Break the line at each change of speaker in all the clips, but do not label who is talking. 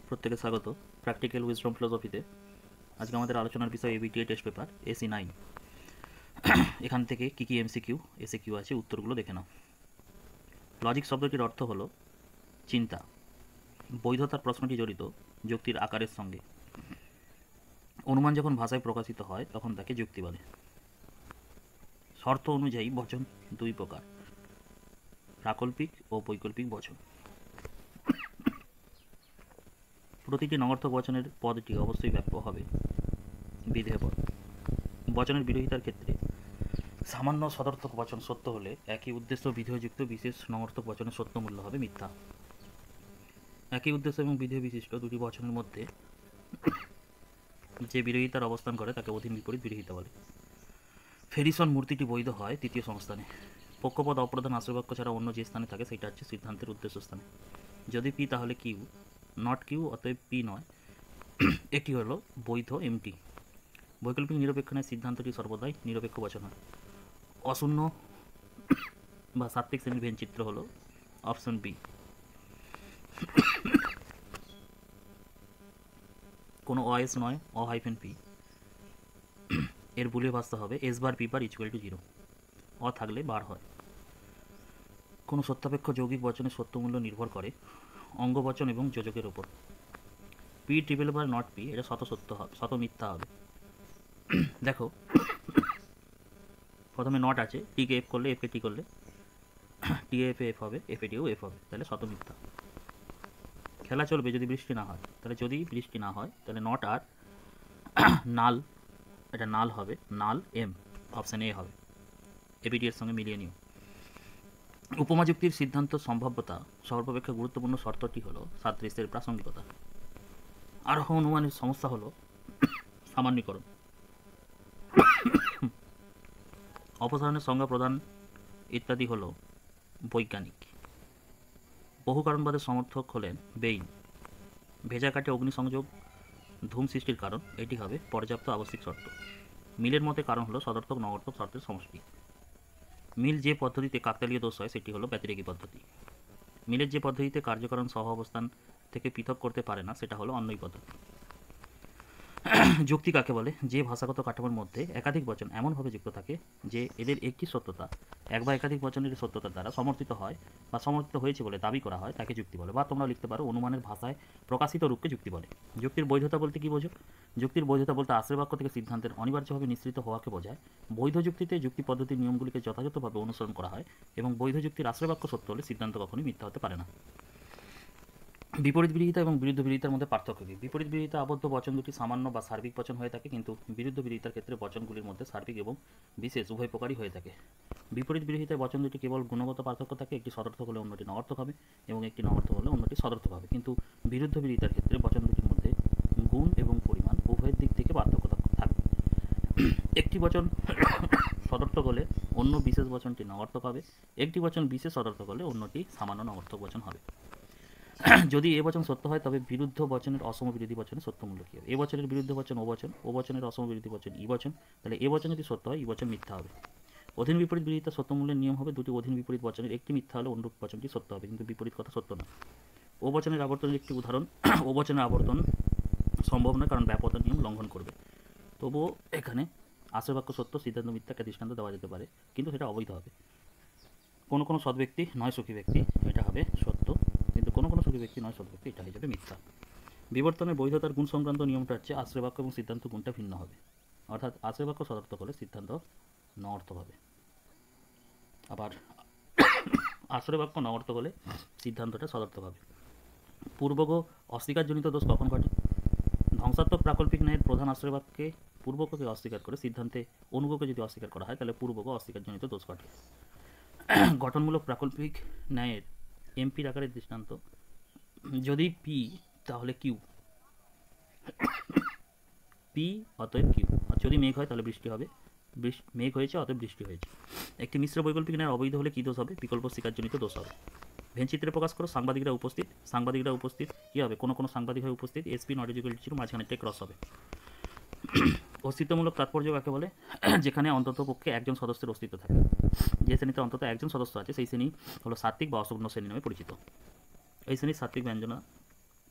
প্রত্যেকে স্বাগত practical wisdom ফিলোসফিতে। আজকে আমাদের আলোচনার বিষয় এবিটিএ টেস্ট পেপার AC9। এখান থেকে কী কী MCQ SAQ আছে উত্তরগুলো দেখে নাও। লজিক শব্দটির অর্থ হলো চিন্তা। বৈধতার প্রশ্নটি জড়িত যুক্তির আকারের সঙ্গে। অনুমান যখন ভাষায় প্রকাশিত হয় তখন তাকে যুক্তি বলে। শর্ত অনুযায়ী বচন দুই প্রকার, প্রাকল্পিক ও বৈকল্পিক বচন। প্রতিটি নগর্থক বচনের পদটি অবশ্যই ব্যাপ্য হবে বিধেয় পদ। বচনের বিরোধিতার ক্ষেত্রে সামান্য সদর্থক বচন সত্য হলে একই উদ্দেশ্য বিধেয়যুক্ত বিশেষ নগর্থক বচনের সত্য মূল্য হবে মিথ্যা। একই উদ্দেশ্য এবং বিধেয় বিশিষ্ট দুটি বচনের মধ্যে যে বিরোধিতার অবস্থান করে তাকে অধীন বিপরীত বিরোধিতা বলে। ফেরিসন মূর্তিটি বৈধ হয় তৃতীয় সংস্থানে। পক্ষপদ অপ্রধান আশ্রয়বাক্য ছাড়া অন্য যে স্থানে থাকে সেটা হচ্ছে সিদ্ধান্তের উদ্দেশ্য স্থানে। যদি পি তাহলে কিউ, নট কিউ অতএব পি নয়। এটি হলো বৈধ এমটি। বৈকল্পিক নিরপেক্ষণের সিদ্ধান্তটি সর্বদাই নিরপেক্ষ বচন হয়। অশূন্য বা সাত্ত্বিক শ্রেণীর ভেনচিত্র হলো অপশন বি। কোনো অএস নয়, অ-পি। এর বুলিয়ে বাস্তব হবে S bar P bar equal to 0। অ থাকলে বার হয়। কোনো সত্যাপেক্ষ যৌগিক বচনের সত্যমূল্য নির্ভর করে অঙ্গবচন এবং যোজকের ওপর। P triple bar not P, এটা শত সত্য হবে, শত মিথ্যা হবে। দেখো, প্রথমে নট আছে, টিকে এফ করলে, এফকে টি করলে টি এফ এফ হবে, এফ এটিও এফ হবে, তাহলে শত মিথ্যা। খেলা চলবে যদি বৃষ্টি না হয়, তাহলে যদি বৃষ্টি না হয় তাহলে নট আর নাল, এটা নাল হবে, নাল এম, অপশান এ হবে। এবিটি এর সঙ্গে মিলিয়ে নিও। উপমা যুক্তির সিদ্ধান্ত সম্ভাব্যতা সর্বাপেক্ষা গুরুত্বপূর্ণ শর্তটি হলো সাদৃশ্যের প্রাসঙ্গিকতা। আরোহ অনুমানের সমস্যা হলো সামান্যীকরণ। অপসারণের সংজ্ঞা প্রদান ইত্যাদি হলো বৈজ্ঞানিক। বহু কারণবাদের সমর্থক হলেন বেইন। ভেজা কাঠে অগ্নিসংযোগ ধূম সৃষ্টির কারণ, এটি হবে পর্যাপ্ত আবশ্যিক শর্ত। মিলের মতে কারণ হলো সদর্থক নগর্থক শর্তের সমষ্টি। মিল যে পদ্ধতিতে কাকতালীয় দোষ হয় সেটি হলো ব্যতিরেকী পদ্ধতি। মিলের যে পদ্ধতিতে কার্যকারণ সহ অবস্থান থেকে পৃথক করতে পারে না সেটা হলো অন্যই পদ্ধতি। যুক্তি কাকে বলে? যে ভাষাগত কাঠামোর মধ্যে একাধিক বচন এমনভাবে যুক্ত থাকে যে এদের একটি সত্যতা এক বা একাধিক বচনের সত্যতার দ্বারা সমর্থিত হয় বা সমর্থিত হয়েছে বলে দাবি করা হয় তাকে যুক্তি বলে। বা তোমরা লিখতে পারো অনুমানের ভাষায় প্রকাশিত রূপকে যুক্তি বলে। যুক্তির বৈধতা বলতে কি বোঝো? যুক্তির বৈধতা বলতে আশ্রয়বাক্য থেকে সিদ্ধান্তের অনিবার্যভাবে নিঃসৃত হওয়াকে বোঝায়। বৈধ যুক্তিতে যুক্তি পদ্ধতির নিয়মগুলিকে যথাযথভাবে অনুসরণ করা হয় এবং বৈধ যুক্তির আশ্রয়বাক্য সত্য হলে সিদ্ধান্ত কখনোই মিথ্যা হতে পারে না। বিপরীত বিরোধিতা এবং বিরুদ্ধ বিরোধিতার মধ্যে পার্থক্য কী? বিপরীত বিরোধিতা আবদ্ধ বচন দুটি সামান্য বা সার্বিক বচন হয়ে থাকে, কিন্তু বিরুদ্ধ বিরোধিতার ক্ষেত্রে বচনগুলির মধ্যে সার্বিক এবং বিশেষ উভয় প্রকারই হয়ে থাকে। বিপরীত বিরোধিতায় বচন দুটি কেবল গুণগত পার্থক্য থাকে, একটি সদর্থক হলে অন্যটি নগর্থক হবে এবং একটি নগর্থক হলে অন্যটি সদর্থক হবে। কিন্তু বিরুদ্ধ বিরোধিতার ক্ষেত্রে বচন দুটির মধ্যে গুণ এবং পরিমাণ উভয়ের দিক থেকে পার্থক্য থাকবে। একটি বচন সদর্থক হলে অন্য বিশেষ বচনটি নগর্থক হবে, একটি বচন বিশেষ সদর্থক হলে অন্যটি সামান্য নগর্থক বচন হবে। যদি এ বচন সত্য হয় তবে বিরুদ্ধ বচনের অসম বিরোধী বচনের সত্য মূল্য কী হবে? এ বচনের বিরুদ্ধ বচন ও বচন, ও বচনের অসম বিরোধী বচন ই বচন, তাহলে এ বচন যদি সত্য হয় ই বচন মিথ্যা হবে। অধীন বিপরীত বিরোধিতা সত্য মূল্যের নিয়ম হবে দুটি অধীন বিপরীত বচনের একটি মিথ্যা হলে অনুরূপ বচনটি সত্য হবে, কিন্তু বিপরীত কথা সত্য না। ও বচনের আবর্তনের একটি উদাহরণ, ও বচনের আবর্তন সম্ভব নয় কারণ ব্যাপকতার নিয়ম লঙ্ঘন করবে। তবুও এখানে আশ্রয়বাক্য সত্য সিদ্ধান্ত মিথ্যাকে দৃষ্টান্ত দেওয়া যেতে পারে, কিন্তু সেটা অবৈধ হবে। কোনো কোনো সৎ ব্যক্তি নয় সুখী ব্যক্তি, এটা হবে সত্য, কিন্তু কোনো কোনো সুখী ব্যক্তি নয় সৎ ব্যক্তি, এটা হয়ে যাবে মিথ্যা। বিবর্তনের বৈধতার গুণ সংক্রান্ত নিয়মটা হচ্ছে আশ্রয়বাক্য এবং সিদ্ধান্ত গুণটা ভিন্ন হবে, অর্থাৎ আশ্রয়বাক্য সদর্থক হলে সিদ্ধান্ত নগর্থক হবে, আবার আশ্রয়বাক্য নগর্থক হলে সিদ্ধান্তটা সদর্থক হবে। পূর্বক অস্বীকারজনিত দোষ কখন ঘটে? ধ্বংসাত্মক প্রাকল্পিক ন্যায়ের প্রধান আশ্রয়বাক্যে পূর্বককে অস্বীকার করে সিদ্ধান্তে অনুগকে যদি অস্বীকার করা হয় তাহলে পূর্বক অস্বীকারজনিত দোষ ঘটে। গঠনমূলক প্রাকল্পিক ন্যায়ের এমপির আকারের দৃষ্টান্ত, যদি পি তাহলে কিউ, পি অতএব কিউ। আর যদি মেঘ হয় তাহলে বৃষ্টি হবে, মেঘ হয়েছে অতএব বৃষ্টি হয়েছে। একটি মিশ্র বৈকল্পিক ন্যায় অবৈধ হলে কী দোষ হবে? বিকল্প স্বীকারজনিত দোষ হবে। ভেনচিত্রে প্রকাশ করো সাংবাদিকরা উপস্থিত কী হবে? কোনো কোনো সাংবাদিক হয়ে উপস্থিত, এসপি নট ইকুয়াল টু 0, মাঝখানে একটা ক্রস হবে। অস্তিত্বমূলক তাৎপর্য কাকে বলে? যেখানে অন্তত পক্ষে একজন সদস্যের অস্তিত্ব থাকে। যে শ্রেণীতে অন্তত একজন সদস্য আছে সেই শ্রেণী হলো সাত্ত্বিক বা অশূন্য শ্রেণী নামে পরিচিত। এই শ্রেণীর সাত্ত্বিক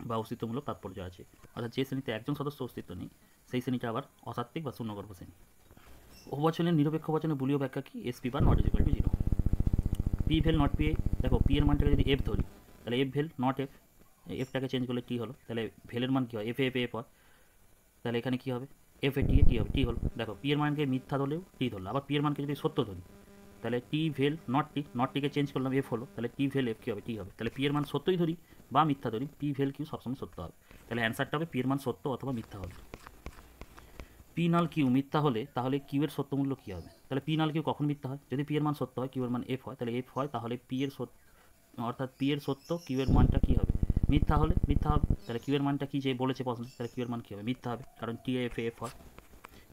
বা অস্তিত্বমূলক তাৎপর্য আছে। অর্থাৎ যে শ্রেণীতে একজন সদস্য অস্তিত্ব নেই সেই শ্রেণীটা আবার অতাত্ত্বিক বা শূন্যগর্ভ শ্রেণী। বহুবচনের নিরপেক্ষ বচনের বুলীয় ব্যাখ্যা কি? এসপি বা not equal to zero. P ভেল নট পি। দেখো পি এর মানটাকে যদি এফ ধরি তাহলে এফ ভেল নট এফ, এফটাকে চেঞ্জ করলে টি হলো, তাহলে ভেলের মান কী হয়? এফ এফ হয়, তাহলে এখানে কী হবে? এফ এ টি এ টি হবে, টি হলো। দেখো পি এর মানকে মিথ্যা ধরলেও টি ধরলো, আবার পি এর মানকে যদি সত্য ধরি তাহলে টি ভেল নট টি, নট টিকে চেঞ্জ করলাম এফ হলো, তাহলে টি ভেল এফ কী হবে? টি হবে। তাহলে পি এর মান সত্যই ধরি বা মিথ্যা ধরি, পি ভেল কিউ সবসময় সত্য হবে। তাহলে অ্যান্সারটা হবে পি এর মান সত্য অথবা মিথ্যা হবে। পি নাল কিউ মিথ্যা হলে তাহলে কিউ এর সত্য মূল্য কী হবে? তাহলে পি নাল কিউ কখন মিথ্যা হয়? যদি পি এর মান সত্য হয়, কিউ এর মান এফ হয়, তাহলে এফ হয়, তাহলে পি এর সত্য অর্থাৎ পি এর সত্য, কিউ এর মানটা কী হবে? মিথ্যা হলে মিথ্যা হবে। তাহলে কিউ এর মানটা কী যে বলেছে প্রশ্নে, তাহলে কিউ এর মান কী হবে? মিথ্যা হবে, কারণ টি এফ এফ হয়।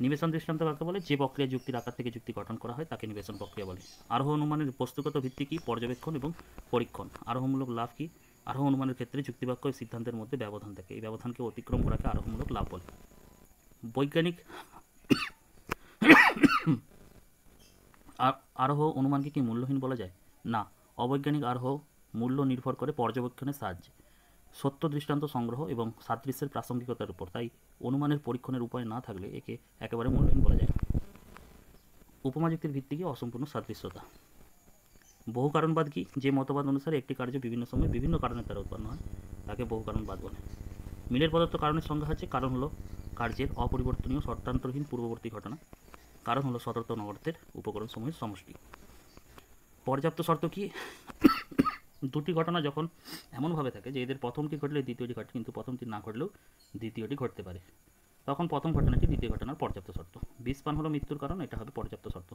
নিবেশন দৃষ্টান্ত কাকে বলে? যে প্রক্রিয়া যুক্তির আকার থেকে যুক্তি গঠন করা হয় তাকে নিবেশন প্রক্রিয়া বলে। আরোহ অনুমানের বস্তুগত ভিত্তি কি? পর্যবেক্ষণ এবং পরীক্ষণ। আরোহমূলক লাভ কি? আরোহ অনুমানের ক্ষেত্রে যুক্তিবাক্য ও সিদ্ধান্তের মধ্যে ব্যবধান থাকে, এই ব্যবধানকে অতিক্রম করাকে আরোহমূলক লাভ বলে। বৈজ্ঞানিক আরোহ অনুমানকে কি মূল্যহীন বলা যায়? না, অবৈজ্ঞানিক আরোহ মূল্য নির্ভর করে পর্যবেক্ষণের সাহায্যে, সত্য দৃষ্টান্ত সংগ্রহ এবং সাদৃশ্যের প্রাসঙ্গিকতার উপর। তাই অনুমানের পরীক্ষণের উপায় না থাকলে একে একেবারে মূল্যহীন বলা যায়। উপমা যুক্তির ভিত্তি কি? অসম্পূর্ণ সাদৃশ্যতা। বহু কারণবাদ কি? যে মতবাদ অনুসারে একটি কার্য বিভিন্ন সময় বিভিন্ন কারণের দ্বারা উৎপন্ন হয় তাকে বহু কারণবাদ বলে। মিলের পদার্থ কারণের সংজ্ঞা আছে। কারণ হলো কার্যের অপরিবর্তনীয় শর্তান্তরহীন পূর্ববর্তী ঘটনা। কারণ হলো সতর্ক নগরদের উপকরণ সমূহের সমষ্টি। পর্যাপ্ত শর্ত কি? দুটি ঘটনা যখন এমনভাবে থাকে যে এদের প্রথমটি ঘটলে দ্বিতীয়টি ঘটে, কিন্তু প্রথমটি না ঘটলেও দ্বিতীয়টি ঘটতে পারে, তখন প্রথম ঘটনাটি দ্বিতীয় ঘটনার পর্যাপ্ত শর্ত। বিষপান হলো মৃত্যুর কারণ, এটা হবে পর্যাপ্ত শর্ত।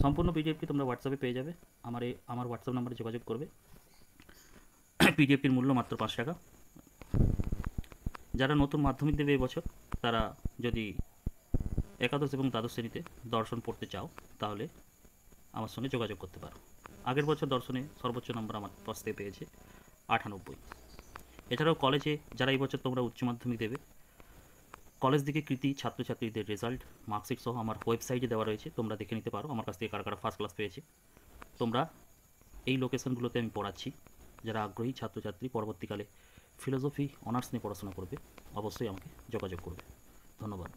সম্পূর্ণ পিডিএফটি তোমরা হোয়াটসঅ্যাপে পেয়ে যাবে, আমার হোয়াটসঅ্যাপ নাম্বারে যোগাযোগ করবে। পিডিএফটির মূল্য মাত্র 5 টাকা। যারা নতুন মাধ্যমিক দেবে এবছর তারা যদি একাদশ এবং দ্বাদশ শ্রেণীতে দর্শন পড়তে চাও তাহলে আমার সঙ্গে যোগাযোগ করতে পারো। আগের বছর দর্শনে সর্বোচ্চ নম্বর আমার কাছ থেকে পেয়েছে 98। এছাড়াও কলেজে যারা এই বছর তোমরা উচ্চ মাধ্যমিক দেবে, কলেজ দিকে কৃতি ছাত্রছাত্রীদের রেজাল্ট মার্কশিট সহ আমার ওয়েবসাইটে দেওয়া রয়েছে, তোমরা দেখে নিতে পারো আমার কাছ থেকে কারা কারা ফার্স্ট ক্লাস পেয়েছে। তোমরা এই লোকেশনগুলোতে আমি পড়াচ্ছি। যারা আগ্রহী ছাত্রছাত্রী পরবর্তীকালে ফিলোসফি অনার্স নিয়ে পড়াশোনা করবে অবশ্যই আমাকে যোগাযোগ করবে। ধন্যবাদ।